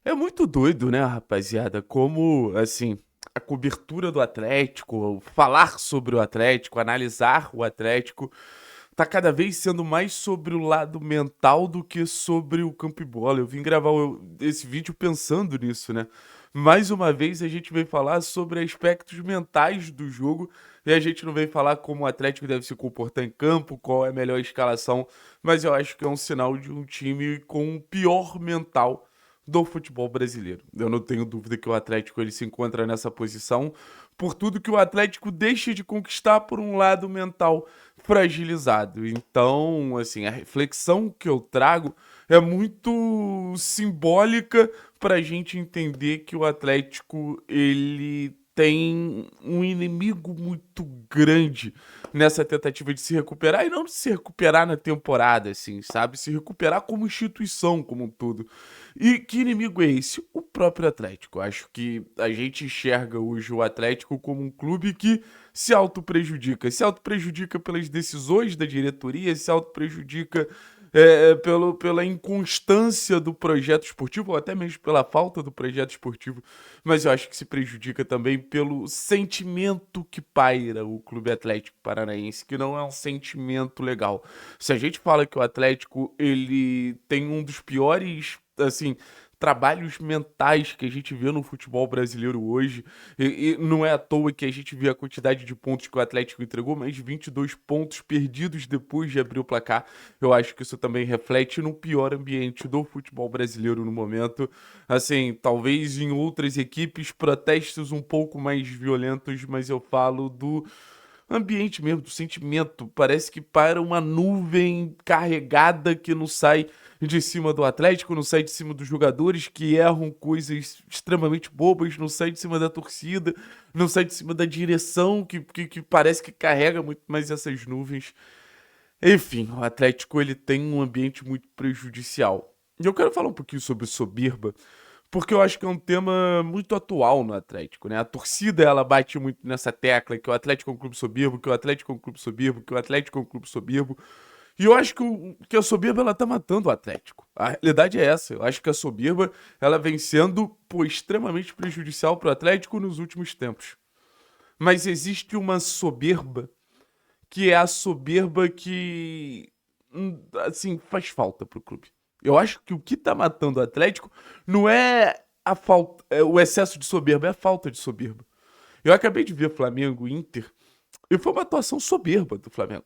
É muito doido, né, rapaziada? Como, assim, a cobertura do Atlético, falar sobre o Atlético, analisar o Atlético, tá cada vez sendo mais sobre o lado mental do que sobre o campo e bola. Eu vim gravar esse vídeo pensando nisso, né? Mais uma vez a gente veio falar sobre aspectos mentais do jogo e a gente não veio falar como o Atlético deve se comportar em campo, qual é a melhor escalação, mas eu acho que é um sinal de um time com o pior mental do futebol brasileiro. Eu não tenho dúvida que o Atlético ele se encontra nessa posição por tudo que o Atlético deixa de conquistar por um lado mental fragilizado. Então, assim, a reflexão que eu trago é muito simbólica para a gente entender que o Atlético ele tem um inimigo muito grande nessa tentativa de se recuperar e não de se recuperar na temporada, assim, sabe? Se recuperar como instituição, como um todo. E que inimigo é esse? O próprio Atlético. Acho que a gente enxerga hoje o Atlético como um clube que se auto-prejudica. Se auto-prejudica pelas decisões da diretoria, se auto-prejudica pela inconstância do projeto esportivo, ou até mesmo pela falta do projeto esportivo, mas eu acho que se prejudica também pelo sentimento que paira o Clube Atlético Paranaense, que não é um sentimento legal. Se a gente fala que o Atlético ele tem um dos piores, assim, trabalhos mentais que a gente vê no futebol brasileiro hoje. E não é à toa que a gente vê a quantidade de pontos que o Atlético entregou, mas 22 pontos perdidos depois de abrir o placar. Eu acho que isso também reflete no pior ambiente do futebol brasileiro no momento. Assim, talvez em outras equipes protestos um pouco mais violentos, mas eu falo do ambiente mesmo, do sentimento. Parece que para uma nuvem carregada que não sai de cima do Atlético, não sai de cima dos jogadores que erram coisas extremamente bobas, não sai de cima da torcida, não sai de cima da direção que parece que carrega muito mais essas nuvens. Enfim, o Atlético ele tem um ambiente muito prejudicial. E eu quero falar um pouquinho sobre soberba, porque eu acho que é um tema muito atual no Atlético, né? A torcida, ela bate muito nessa tecla que o Atlético é um clube soberbo, que o Atlético é um clube soberbo, que o Atlético é um clube soberbo. E eu acho que a soberba, ela tá matando o Atlético. A realidade é essa. Eu acho que a soberba, ela vem sendo, pô, extremamente prejudicial pro Atlético nos últimos tempos. Mas existe uma soberba que é a soberba que, assim, faz falta pro clube. Eu acho que o que tá matando o Atlético não é a falta, o excesso de soberba, é a falta de soberba. Eu acabei de ver Flamengo e Inter e foi uma atuação soberba do Flamengo.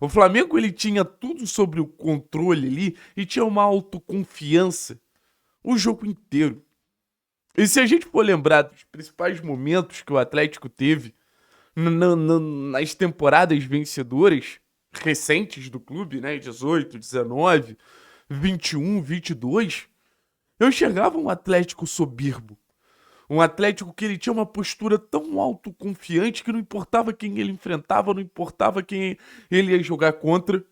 O Flamengo ele tinha tudo sobre o controle ali e tinha uma autoconfiança o jogo inteiro. E se a gente for lembrar dos principais momentos que o Atlético teve nas temporadas vencedoras recentes do clube, né? 18, 19, 21, 22, eu enxergava um Atlético soberbo. Um Atlético que ele tinha uma postura tão autoconfiante que não importava quem ele enfrentava, não importava quem ele ia jogar contra,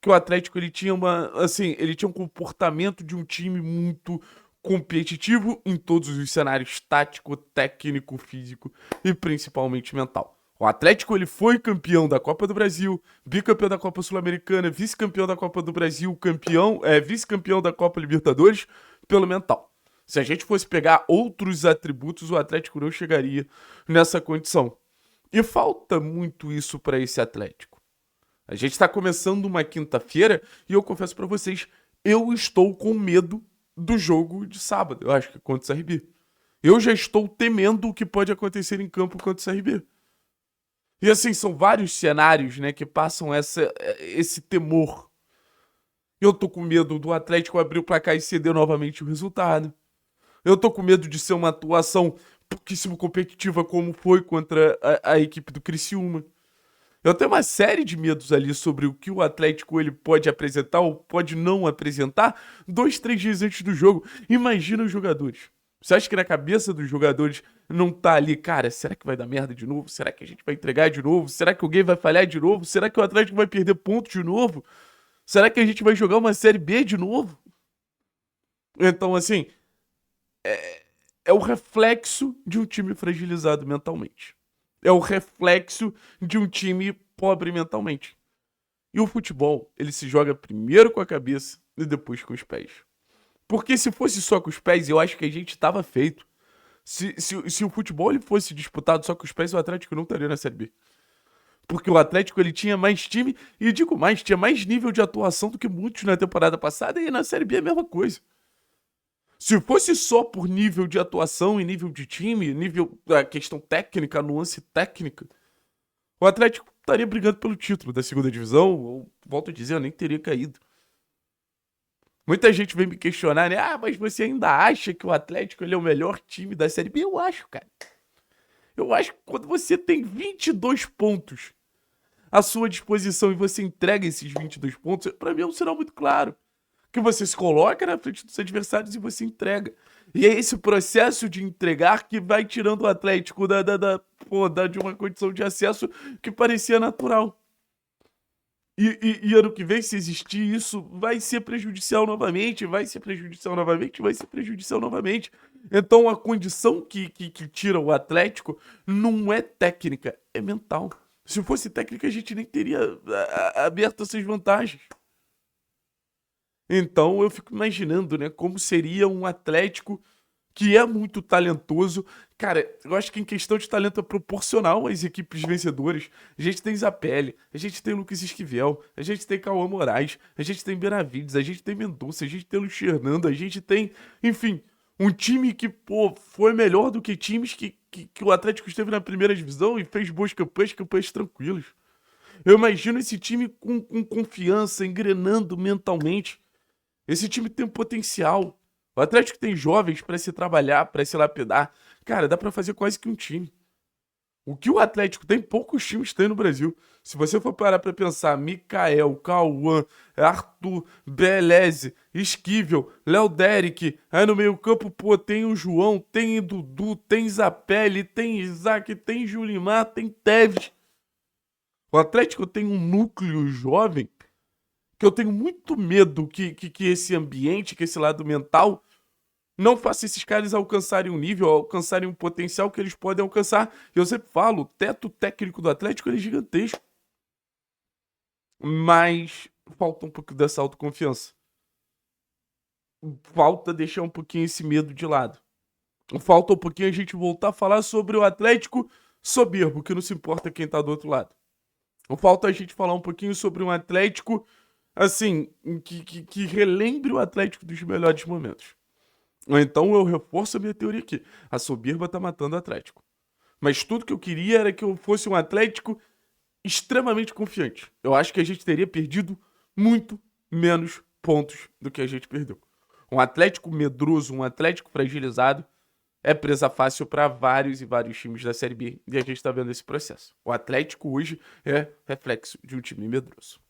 que o Atlético ele tinha uma, assim, ele tinha um comportamento de um time muito competitivo em todos os cenários tático, técnico, físico e principalmente mental. O Atlético ele foi campeão da Copa do Brasil, bicampeão da Copa Sul-Americana, vice-campeão da Copa do Brasil, vice-campeão da Copa Libertadores pelo mental. Se a gente fosse pegar outros atributos, o Atlético não chegaria nessa condição. E falta muito isso para esse Atlético. A gente está começando uma quinta-feira e eu confesso para vocês, eu estou com medo do jogo de sábado. Eu acho que é contra o CRB. Eu já estou temendo o que pode acontecer em campo contra o CRB. E assim, são vários cenários, né, que passam esse temor. Eu tô com medo do Atlético abrir o placar e ceder novamente o resultado. Eu tô com medo de ser uma atuação pouquíssimo competitiva como foi contra a equipe do Criciúma. Eu tenho uma série de medos ali sobre o que o Atlético ele pode apresentar ou pode não apresentar 2, 3 dias antes do jogo. Imagina os jogadores. Você acha que na cabeça dos jogadores não tá ali, cara, será que vai dar merda de novo? Será que a gente vai entregar de novo? Será que alguém vai falhar de novo? Será que o Atlético vai perder pontos de novo? Será que a gente vai jogar uma Série B de novo? Então, assim, é o reflexo de um time fragilizado mentalmente. É o reflexo de um time pobre mentalmente. E o futebol, ele se joga primeiro com a cabeça e depois com os pés. Porque se fosse só com os pés, eu acho que a gente tava feito. Se o futebol ele fosse disputado só com os pés, o Atlético não estaria na Série B. Porque o Atlético ele tinha mais time, e digo mais, tinha mais nível de atuação do que muitos na temporada passada, e na Série B é a mesma coisa. Se fosse só por nível de atuação e nível de time, nível da questão técnica, nuance técnica, o Atlético estaria brigando pelo título da segunda divisão, ou, volto a dizer, eu nem teria caído. Muita gente vem me questionar, né? Ah, mas você ainda acha que o Atlético ele é o melhor time da Série B? Eu acho, cara. Eu acho que quando você tem 22 pontos à sua disposição e você entrega esses 22 pontos, pra mim é um sinal muito claro. Que você se coloca na frente dos adversários e você entrega. E é esse processo de entregar que vai tirando o Atlético de uma condição de acesso que parecia natural. E ano que vem, se existir isso, vai ser prejudicial novamente, vai ser prejudicial novamente, vai ser prejudicial novamente. Então a condição que tira o Atlético não é técnica, é mental. Se fosse técnica, a gente nem teria aberto essas vantagens. Então eu fico imaginando, né, como seria um Atlético que é muito talentoso. Cara, eu acho que em questão de talento é proporcional às equipes vencedoras. A gente tem Zapelli, a gente tem Lucas Esquivel, a gente tem Cauã Moraes, a gente tem Benavides, a gente tem Mendonça, a gente tem Luiz Fernando, a gente tem, enfim, um time que, pô, foi melhor do que times que o Atlético esteve na primeira divisão e fez boas campanhas tranquilas. Eu imagino esse time com confiança, engrenando mentalmente. Esse time tem um potencial. O Atlético tem jovens pra se trabalhar, pra se lapidar. Cara, dá pra fazer quase que um time. O que o Atlético tem, poucos times têm no Brasil. Se você for parar pra pensar, Mikael, Cauã, Arthur, Beleze, Esquivel, Léo Derek, aí no meio campo, pô, tem o João, tem o Dudu, tem Zapelli, tem Isaac, tem Julimar, tem Tevez. O Atlético tem um núcleo jovem que eu tenho muito medo que esse ambiente, que esse lado mental, não faça esses caras alcançarem um nível, alcançarem um potencial que eles podem alcançar. Eu sempre falo, o teto técnico do Atlético ele é gigantesco. Mas falta um pouco dessa autoconfiança. Falta deixar um pouquinho esse medo de lado. Falta um pouquinho a gente voltar a falar sobre o Atlético soberbo, que não se importa quem tá do outro lado. Falta a gente falar um pouquinho sobre um Atlético, assim, que relembre o Atlético dos melhores momentos. Ou então eu reforço a minha teoria aqui. A soberba tá matando o Atlético. Mas tudo que eu queria era que eu fosse um Atlético extremamente confiante. Eu acho que a gente teria perdido muito menos pontos do que a gente perdeu. Um Atlético medroso, um Atlético fragilizado, é presa fácil para vários e vários times da Série B. E a gente tá vendo esse processo. O Atlético hoje é reflexo de um time medroso.